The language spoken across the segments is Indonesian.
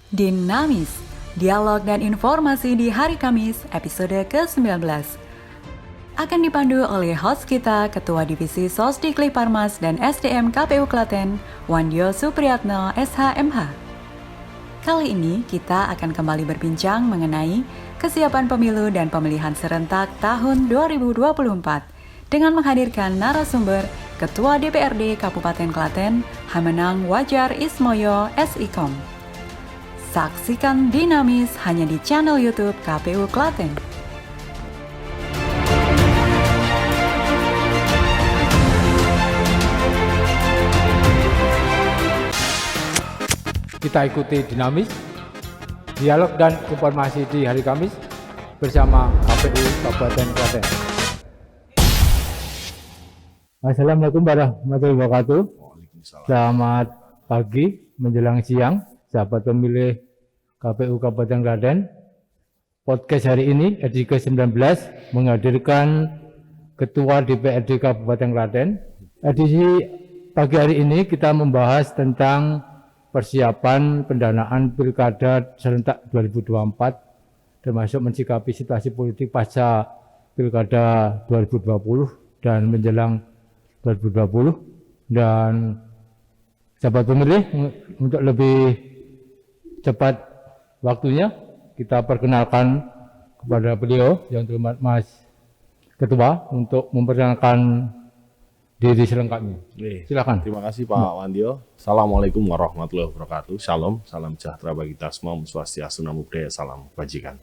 Dinamis, dialog dan informasi di hari Kamis, episode ke-19. Akan dipandu oleh host kita, Ketua Divisi Sosdiklik Parmas dan SDM KPU Klaten, Wandyo Supriyatno, SHMH. Kali ini kita akan kembali berbincang mengenai kesiapan pemilu dan pemilihan serentak tahun 2024 dengan menghadirkan narasumber Ketua DPRD Kabupaten Klaten, Hamenang Wajar Ismoyo, SIKOM. Saksikan Dinamis hanya di channel YouTube KPU Klaten. Kita ikuti Dinamis, dialog dan informasi di hari Kamis bersama KPU Kabupaten Klaten. Assalamualaikum warahmatullahi wabarakatuh. Selamat pagi menjelang siang, sahabat pemilih KPU Kabupaten Klaten. Podcast hari ini edisi ke-19 menghadirkan Ketua DPRD Kabupaten Klaten. Edisi pagi hari ini kita membahas tentang persiapan pendanaan Pilkada serentak 2024, termasuk mensikapi situasi politik pasca Pilkada 2020 dan menjelang 2020. Dan sahabat pemilih, untuk lebih cepat waktunya, kita perkenalkan kepada beliau yang terhormat Mas Ketua untuk memperkenalkan diri selengkapnya. Silakan. Terima kasih Pak Wandyo. Assalamualaikum warahmatullahi wabarakatuh. Shalom, salam sejahtera bagi kita semua. Om Swastiastu, Namo Buddhaya, salam kebajikan.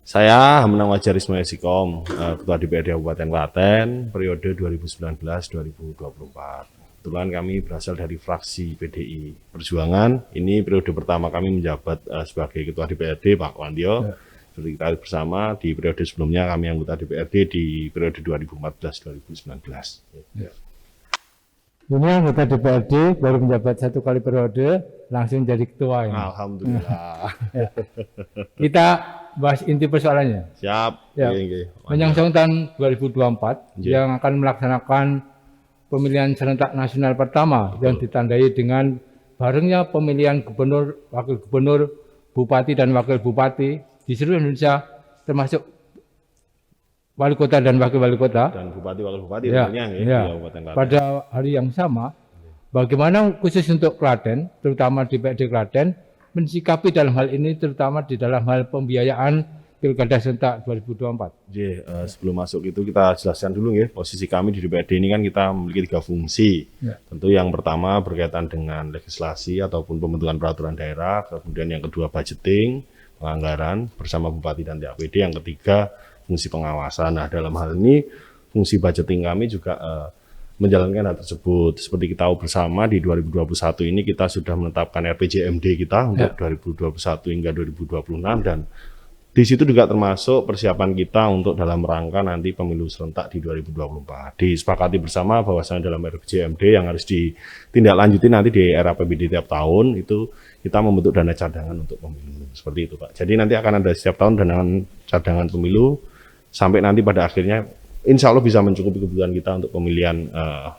Saya Hamenang Wajar Ismoyo, SIKOM, Ketua DPRD Kabupaten Klaten, periode 2019-2024. Kebetulan kami berasal dari fraksi PDI Perjuangan. Ini periode pertama kami menjabat sebagai Ketua DPRD, Pak Wandyo. Seperti kita bersama di periode sebelumnya kami anggota DPRD di periode 2014-2019. Ya. Ini anggota DPRD baru menjabat satu kali periode langsung jadi ketua ini. Alhamdulillah. Ya. Kita bahas inti persoalannya. Siap. Ya. Menyongsong tahun 2024 yang akan melaksanakan pemilihan serentak nasional pertama yang ditandai dengan barengnya pemilihan gubernur, wakil gubernur, bupati dan wakil bupati di seluruh Indonesia, termasuk wali kota dan wakil wali kota dan bupati wakil bupati ya, tentunya ya. Kabupaten Klaten. Pada hari yang sama, bagaimana khusus untuk Klaten, terutama di DPRD Klaten, mensikapi dalam hal ini, terutama di dalam hal pembiayaan Pilkada serentak 2024. Sebelum masuk itu kita jelaskan dulu ya, posisi kami di DPRD ini kan kita memiliki 3 fungsi. Ya. Tentu yang pertama berkaitan dengan legislasi ataupun pembentukan peraturan daerah, kemudian yang kedua budgeting, penganggaran bersama Bupati dan DAPD, yang ketiga fungsi pengawasan. Nah, dalam hal ini fungsi budgeting kami juga menjalankan hal tersebut. Seperti kita tahu bersama di 2021 ini kita sudah menetapkan RPJMD kita untuk 2021 hingga 2026, dan di situ juga termasuk persiapan kita untuk dalam rangka nanti pemilu serentak di 2024. Disepakati bersama bahwasanya dalam RPJMD yang harus ditindaklanjuti nanti di era APBD tiap tahun itu kita membentuk dana cadangan untuk pemilu. Seperti itu Pak. Jadi nanti akan ada setiap tahun dana cadangan pemilu sampai nanti pada akhirnya insya Allah bisa mencukupi kebutuhan kita untuk pemilihan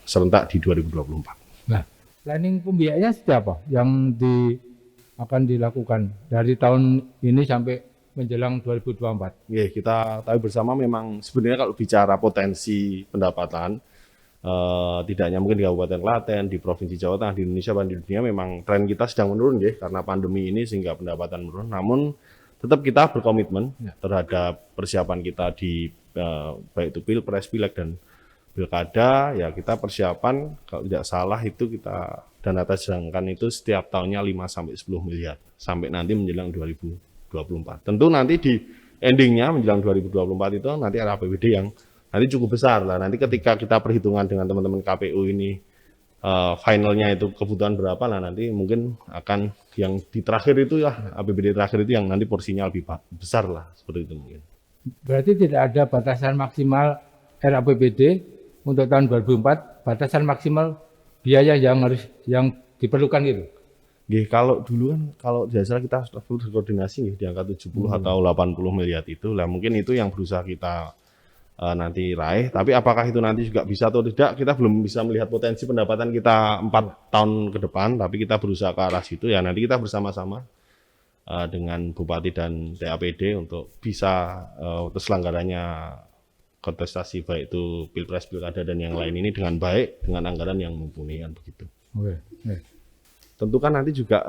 serentak di 2024. Nah, planning pembiayaannya seperti apa yang akan dilakukan dari tahun ini sampai menjelang 2024? Ya, kita tahu bersama memang sebenarnya kalau bicara potensi pendapatan, tidak hanya mungkin di Kabupaten Klaten, di Provinsi Jawa Tengah, di Indonesia, dan di dunia memang tren kita sedang menurun ya, karena pandemi ini sehingga pendapatan menurun. Namun tetap kita berkomitmen terhadap persiapan kita di baik itu Pilpres, Pileg, dan Pilkada. Ya kita persiapan kalau tidak salah itu kita dana cadangan itu setiap tahunnya 5-10 miliar sampai nanti menjelang 2024. Tentu nanti di endingnya menjelang 2024 itu nanti ada APBD yang nanti cukup besar lah. Nanti ketika kita perhitungan dengan teman-teman KPU ini finalnya itu kebutuhan berapa lah, nanti mungkin akan yang di terakhir itu ya APBD terakhir itu yang nanti porsinya lebih besar lah, seperti itu mungkin. Berarti tidak ada batasan maksimal RAPBD untuk tahun 2024, batasan maksimal biaya yang diperlukan gitu. Kalau dulu kan, kalau biasa kita sudah berkoordinasi di angka 70 atau 80 miliar itu, lah mungkin itu yang berusaha kita nanti raih. Tapi apakah itu nanti juga bisa atau tidak, kita belum bisa melihat potensi pendapatan kita 4 tahun ke depan, tapi kita berusaha ke arah situ ya. Nanti kita bersama-sama dengan Bupati dan TAPD untuk bisa terselenggaranya kontestasi baik itu Pilpres, Pilkada dan yang lain ini dengan baik dengan anggaran yang mumpuni kan begitu. Oke. Tentu kan nanti juga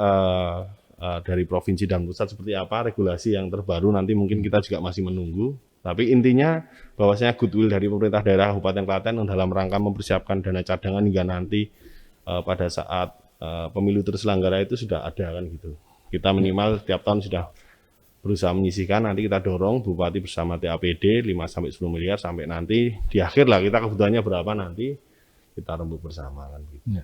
dari provinsi dan pusat seperti apa regulasi yang terbaru nanti mungkin kita juga masih menunggu. Tapi intinya bahwasanya goodwill dari pemerintah daerah Kabupaten Klaten dalam rangka mempersiapkan dana cadangan hingga nanti pada saat pemilu terselenggara itu sudah ada kan gitu. Kita minimal setiap tahun sudah berusaha menyisihkan, nanti kita dorong Bupati bersama TAPD 5-10 miliar sampai nanti di akhir lah kita kebutuhannya berapa nanti kita rembuk bersama kan gitu. Ya.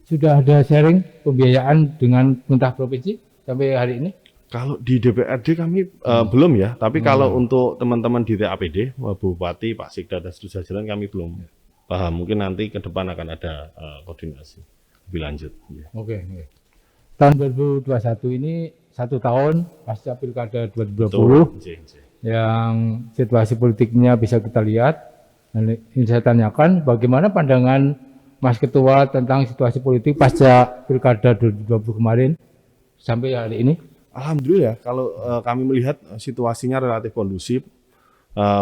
Sudah ada sharing pembiayaan dengan pemerintah provinsi sampai hari ini? Kalau di DPRD kami belum ya, tapi kalau untuk teman-teman di TAPD, Bupati, Pak Sikda dan seterusnya jalan kami belum paham. Mungkin nanti ke depan akan ada koordinasi lebih lanjut. Ya. Oke. Tahun 2021 ini 1 tahun pasca Pilkada 2020 yang situasi politiknya bisa kita lihat. Dan ini saya tanyakan bagaimana pandangan Mas Ketua tentang situasi politik pasca Pilkada 2020 kemarin sampai hari ini. Alhamdulillah kalau kami melihat situasinya relatif kondusif.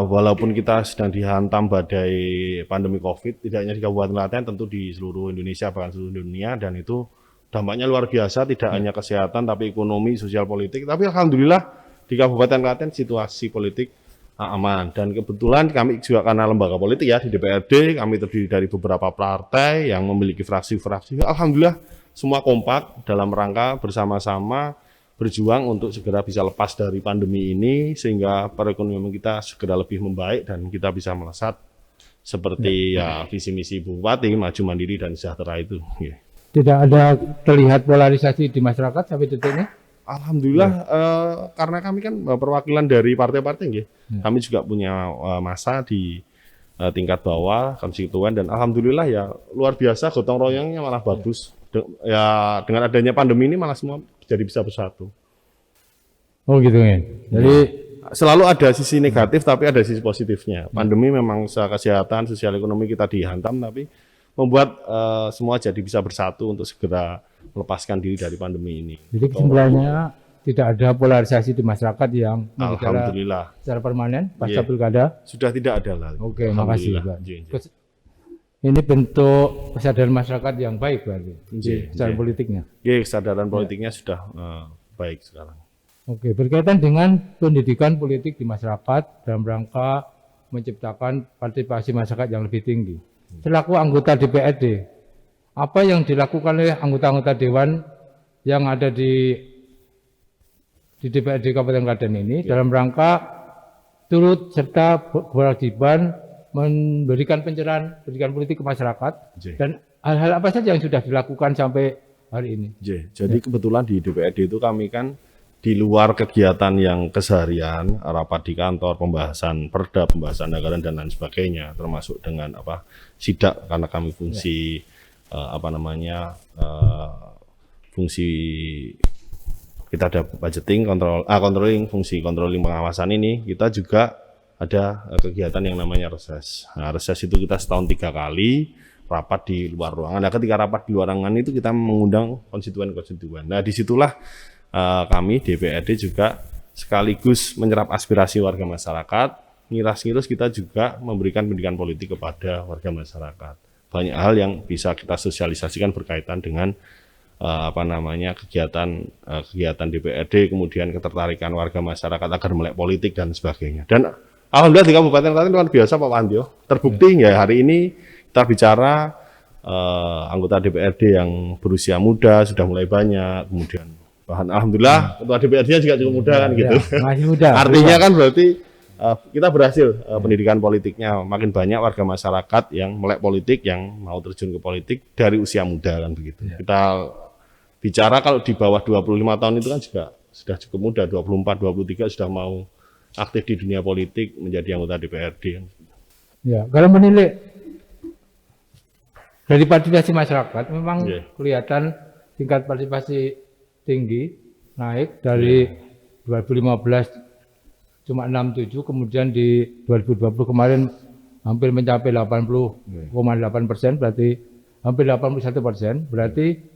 Walaupun kita sedang dihantam badai pandemi COVID, tidak hanya di Kabupaten Klaten, tentu di seluruh Indonesia bahkan seluruh dunia, dan itu dampaknya luar biasa, tidak hanya kesehatan tapi ekonomi, sosial, politik. Tapi alhamdulillah di Kabupaten Klaten situasi politik aman, dan kebetulan kami juga karena lembaga politik ya di DPRD, kami terdiri dari beberapa partai yang memiliki fraksi-fraksi. Alhamdulillah semua kompak dalam rangka bersama-sama berjuang untuk segera bisa lepas dari pandemi ini sehingga perekonomian kita segera lebih membaik dan kita bisa melesat seperti ya visi misi Bupati maju mandiri dan sejahtera itu. Ya. Tidak ada terlihat polarisasi di masyarakat sampai detik ini? Alhamdulillah karena kami kan perwakilan dari partai-partai ya. Kami juga punya masa di tingkat bawah konstituen dan alhamdulillah ya luar biasa gotong royongnya malah bagus. Ya dengan adanya pandemi ini malah semua jadi bisa bersatu. Oh gitu ya. Jadi selalu ada sisi negatif tapi ada sisi positifnya. Pandemi memang secara kesehatan, sosial ekonomi kita dihantam tapi membuat semua jadi bisa bersatu untuk segera melepaskan diri dari pandemi ini. Jadi kesimpulannya tidak ada polarisasi di masyarakat yang alhamdulillah secara permanen pasca Pilkada. Sudah tidak ada lagi. Oke, makasih Pak. Ini bentuk kesadaran masyarakat yang baik berarti secara politiknya. Iya, kesadaran politiknya sudah baik sekarang. Oke, berkaitan dengan pendidikan politik di masyarakat dalam rangka menciptakan partisipasi masyarakat yang lebih tinggi. Selaku anggota DPRD, apa yang dilakukan oleh anggota-anggota dewan yang ada di DPRD Kabupaten Klaten ini dalam rangka turut serta berkewajiban memberikan pencerahan pendidikan politik ke masyarakat dan hal-hal apa saja yang sudah dilakukan sampai hari ini? Jadi kebetulan di DPRD itu kami kan di luar kegiatan yang keseharian, rapat di kantor, pembahasan perda, pembahasan anggaran dan lain sebagainya, termasuk dengan sidak karena kami fungsi fungsi kita ada budgeting, controlling, fungsi controlling pengawasan ini, kita juga ada kegiatan yang namanya reses. Nah, reses itu kita setahun 3 kali rapat di luar ruangan. Nah, ketika rapat di luar ruangan itu kita mengundang konstituen-konstituen. Nah, disitulah kami DPRD juga sekaligus menyerap aspirasi warga masyarakat. Ngiras-ngirus kita juga memberikan pendidikan politik kepada warga masyarakat. Banyak hal yang bisa kita sosialisasikan berkaitan dengan kegiatan DPRD, kemudian ketertarikan warga masyarakat agar melek politik dan sebagainya. Dan alhamdulillah di Kabupaten Klaten luar biasa Pak Wandyo. Terbukti ya hari ini kita bicara anggota DPRD yang berusia muda sudah mulai banyak, kemudian bahan alhamdulillah ketua DPRD-nya juga cukup muda kan gitu. Masih muda. Artinya kan berarti kita berhasil pendidikan politiknya makin banyak warga masyarakat yang melek politik, yang mau terjun ke politik dari usia muda kan begitu. Kita bicara kalau di bawah 25 tahun itu kan juga sudah cukup muda, 24, 23 sudah mau aktif di dunia politik menjadi anggota DPRD. Ya, kalau menilai dari partisipasi masyarakat memang kelihatan tingkat partisipasi tinggi, naik dari 2015 cuma 67, kemudian di 2020 kemarin hampir mencapai 80,8%, berarti hampir 81%, berarti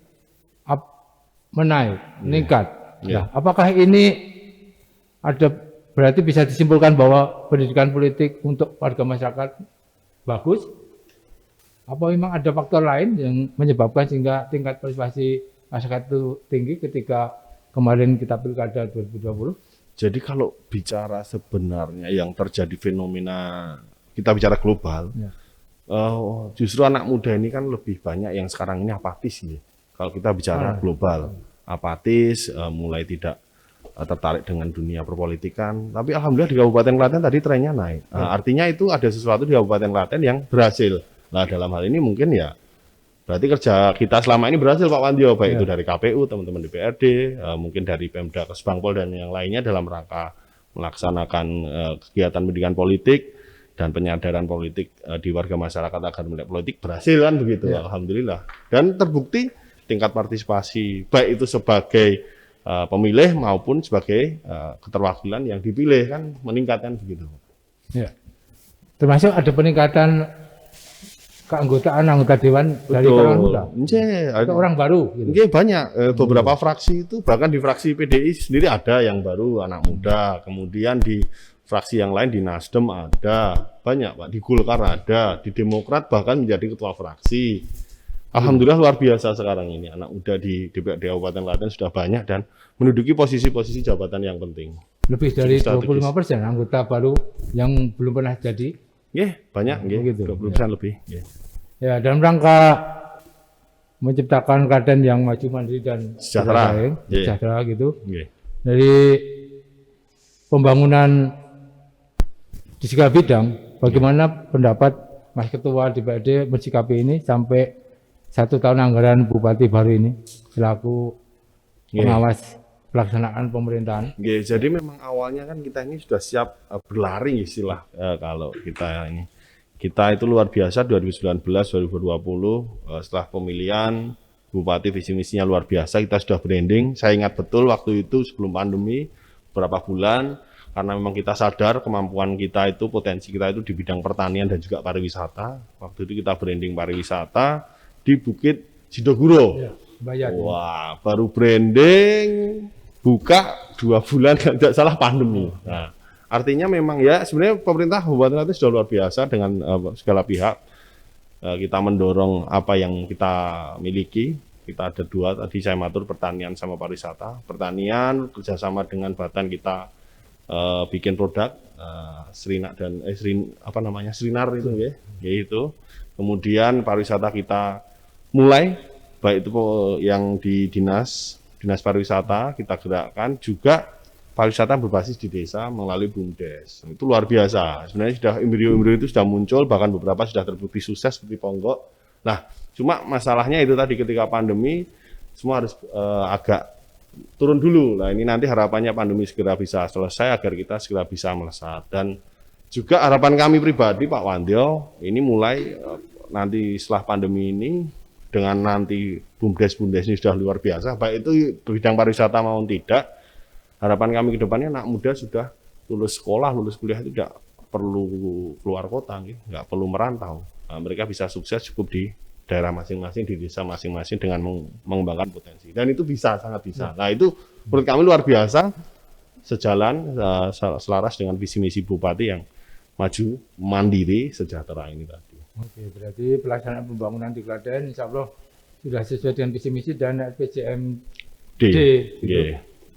meningkat. Nah, apakah ini ada berarti bisa disimpulkan bahwa pendidikan politik untuk warga masyarakat bagus? Apa memang ada faktor lain yang menyebabkan sehingga tingkat partisipasi masyarakat itu tinggi ketika kemarin kita pilkada 2020? Jadi kalau bicara sebenarnya yang terjadi fenomena, kita bicara global, justru anak muda ini kan lebih banyak yang sekarang ini apatis ya. Kalau kita bicara global, apatis, mulai tidak tertarik dengan dunia perpolitikan. Tapi alhamdulillah di Kabupaten Klaten tadi trennya naik. Artinya itu ada sesuatu di Kabupaten Klaten yang berhasil. Nah dalam hal ini mungkin ya berarti kerja kita selama ini berhasil Pak Wandyo, baik itu dari KPU, teman-teman DPRD, mungkin dari Pemda Kesbangpol dan yang lainnya dalam rangka melaksanakan kegiatan pendidikan politik dan penyadaran politik di warga masyarakat agar melek politik berhasil kan begitu, alhamdulillah. Dan terbukti tingkat partisipasi baik itu sebagai pemilih maupun sebagai keterwakilan yang dipilih kan meningkatkan begitu. Ya. Termasuk ada peningkatan keanggotaan anggota dewan dari kalangan muda. Atau orang baru gitu. Banyak beberapa fraksi itu, bahkan di fraksi PDI sendiri ada yang baru anak muda, kemudian di fraksi yang lain di Nasdem ada, banyak Pak, di Golkar ada, di Demokrat bahkan menjadi ketua fraksi. Alhamdulillah luar biasa sekarang ini anak muda di DPRD Kabupaten Klaten sudah banyak dan menduduki posisi-posisi jabatan yang penting. Lebih dari 25% anggota baru yang belum pernah jadi. Banyak, gitu. 20% lebih. Ya, dalam rangka menciptakan Klaten yang maju mandiri dan sejahtera gitu. Dari pembangunan di segala bidang, bagaimana pendapat Mas Ketua DPRD mensikapi ini sampai 1 tahun anggaran Bupati baru ini selaku pengawas pelaksanaan pemerintahan? Jadi memang awalnya kan kita ini sudah siap berlari istilah kalau kita ini. Kita itu luar biasa 2019, 2020 setelah pemilihan Bupati visi misinya luar biasa, kita sudah branding. Saya ingat betul waktu itu sebelum pandemi beberapa bulan karena memang kita sadar kemampuan kita itu, potensi kita itu di bidang pertanian dan juga pariwisata. Waktu itu kita branding pariwisata di Bukit Sidoguro. Wah, baru branding buka 2 bulan tidak salah pandemi. Nah, artinya memang ya sebenarnya pemerintah Kabupaten Klaten sudah luar biasa dengan segala pihak. Kita mendorong apa yang kita miliki. Kita ada 2 tadi saya matur, pertanian sama pariwisata. Pertanian kerjasama dengan Batan kita bikin produk Srinak dan Srinar itu ya, yaitu. Kemudian pariwisata kita mulai baik itu yang di dinas pariwisata kita gerakkan, juga pariwisata berbasis di desa melalui BUMDes. Itu luar biasa. Sebenarnya sudah embrio-embrio itu sudah muncul, bahkan beberapa sudah terbukti sukses seperti Ponggok. Nah, cuma masalahnya itu tadi ketika pandemi semua harus agak turun dulu. Nah, ini nanti harapannya pandemi segera bisa selesai agar kita segera bisa melesat. Dan juga harapan kami pribadi Pak Wandyo, ini mulai nanti setelah pandemi ini dengan nanti BUMDes ini sudah luar biasa, baik itu bidang pariwisata maupun tidak. Harapan kami ke depannya anak muda sudah lulus sekolah, lulus kuliah itu tidak perlu keluar kota, nggak perlu merantau. Nah, mereka bisa sukses cukup di daerah masing-masing, di desa masing-masing dengan mengembangkan potensi. Dan itu bisa, sangat bisa. Nah itu menurut kami luar biasa, sejalan, selaras dengan visi misi Bupati yang maju, mandiri, sejahtera ini tadi. Oke, berarti pelaksanaan pembangunan di Klaten insya Allah sudah sesuai dengan visi misi dan RPJMD gitu.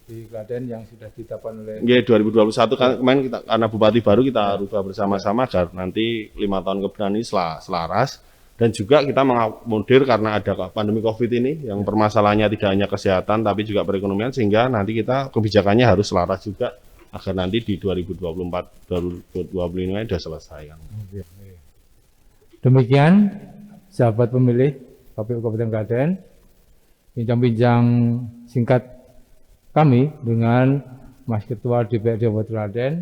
Di Klaten yang sudah ditetapkan oleh 2021 kan kemarin kita, karena Bupati baru kita rubah bersama-sama agar nanti 5 tahun ke depan ini selaras. Dan juga kita mengakomodir karena ada pandemi COVID ini yang permasalahannya tidak hanya kesehatan tapi juga perekonomian, sehingga nanti kita kebijakannya harus selaras juga agar nanti di 2024 2025 sudah selesai kan. Demikian sahabat pemilih KPU Kabupaten Klaten, bincang-bincang singkat kami dengan Mas Ketua DPRD Kabupaten Klaten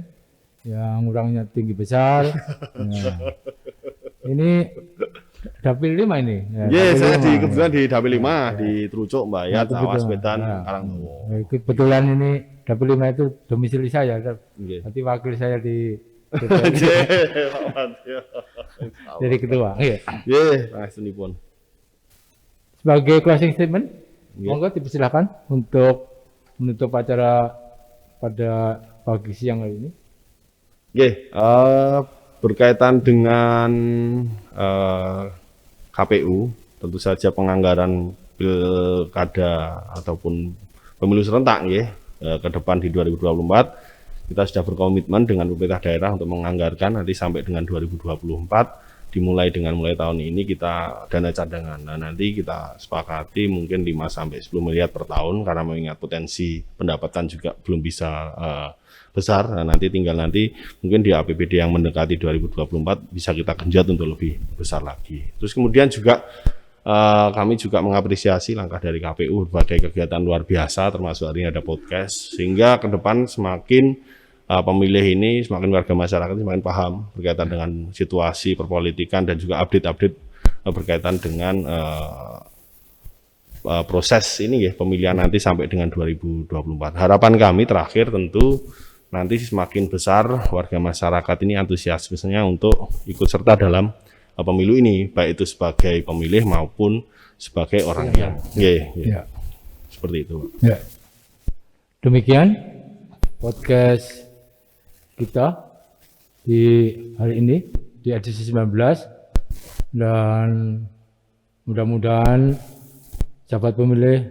yang orangnya tinggi besar. Nah, ini Dapil 5 ini. Saya kebetulan di Dapil 5 di Trucuk, Mbayat, Awas, Wetan, Karangtowo. Kebetulan ini Dapil 5 itu domisili saya. Nanti wakil saya di jadi ketua. Pun. Sebagai closing statement, monggo dipersilakan untuk menutup acara pada pagi siang hari ini? Oke, berkaitan dengan KPU, tentu saja penganggaran pilkada ataupun pemilu serentak ya, ke depan di 2024 kita sudah berkomitmen dengan pemerintah daerah untuk menganggarkan nanti sampai dengan 2024 dimulai dengan mulai tahun ini kita dana cadangan. Nah, nanti kita sepakati mungkin 5 sampai 10 miliar per tahun karena mengingat potensi pendapatan juga belum bisa besar. Nah, nanti mungkin di APBD yang mendekati 2024 bisa kita genjot untuk lebih besar lagi. Terus kemudian juga kami juga mengapresiasi langkah dari KPU berbagai kegiatan luar biasa termasuk hari ini ada podcast sehingga ke depan semakin pemilih ini semakin warga masyarakat semakin paham berkaitan dengan situasi perpolitikan dan juga update-update berkaitan dengan proses ini ya pemilihan nanti sampai dengan 2024. Harapan kami terakhir tentu nanti semakin besar warga masyarakat ini antusiasmenya untuk ikut serta dalam pemilu ini baik itu sebagai pemilih maupun sebagai orang yang seperti itu. Ya. Demikian podcast kita di hari ini di edisi 19 dan mudah-mudahan sahabat pemilih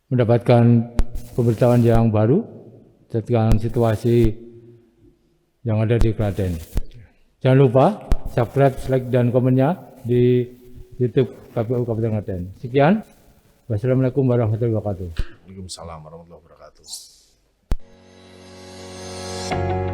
mendapatkan pemberitahuan yang baru tentang situasi yang ada di Klaten. Jangan lupa subscribe, like, dan komennya di YouTube KPU Kabupaten Klaten. Sekian. Wassalamualaikum warahmatullahi wabarakatuh. Waalaikumsalam warahmatullahi wabarakatuh.